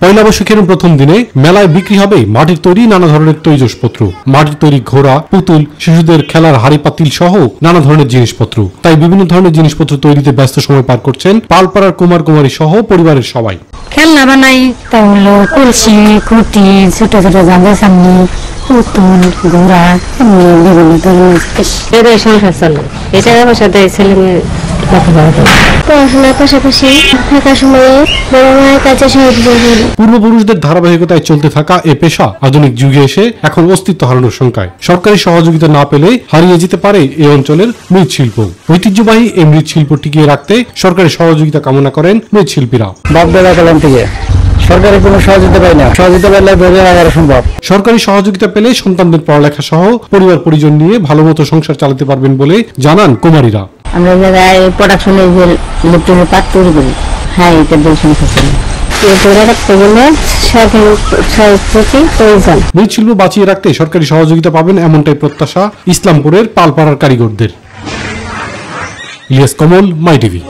পয়লা বৈশাখের প্রথম দিনে মেলায় বিক্রি হবে মাটির তৈরি নানা ধরনের তৈজসপত্র, মাটির তৈরি ঘোড়া, পুতুল, শিশুদের খেলার হাড়ি পাতিল সহ নানা ধরনের জিনিসপত্র। তাই বিভিন্ন ধরনের জিনিসপত্র তৈরিতে ব্যস্ত সময় পার করছেন পালপাড়ার কুমার কুমারী সহ পরিবারের সবাই। খেলনা বানাই, তা হলো কলসি, খুঁটি, ছোট ছোট জামা সামনে, পুতুল, ঘোড়া, বিভিন্ন ধরনের এটাই সংসার চলে। এটা আমার সাথে ছেলে মেয়ে পড়াশোনার পাশাপাশি থাকার সময়ে বড় মায়ের কাছে সাহায্য করি। পূর্বপুরুষদের ধারাবাহিকতায় চলতে থাকা এ পেশা আধুনিক যুগে এসে এখন অস্তিত্ব হারানোর শঙ্কায়। সরকারি সহযোগিতা না পেলে হারিয়ে যেতে পারে এই অঞ্চলের মৃৎশিল্প। ঐতিহ্যবাহী এই মৃৎশিল্প টিকিয়ে রাখতে সরকারি সহযোগিতা কামনা করেন মৃৎশিল্পীরা। সরকারি কোনো সহযোগিতা পাই না, সহযোগিতা পেলে ধরে রাখা সম্ভব। সরকারি সহযোগিতা পেলে সন্তানদের পড়ালেখা সহ পরিবার পরিজন নিয়ে ভালোমতো সংসার চালাতে পারবেন বলে জানান কুমারীরা। আমরা জায়গায় প্রোডাকশনের যে ইলেকট্রনিক পার্ট তৈরি করি, হ্যাঁ এটা দিয়ে সংসার চলে। মৃৎশিল্প বাঁচিয়ে রাখতে সরকারি সহযোগিতা পাবেন এমনটাই প্রত্যাশা ইসলামপুরের পালপাড়ার কারিগরদের। ইলিয়াস কমল, মাই টিভি।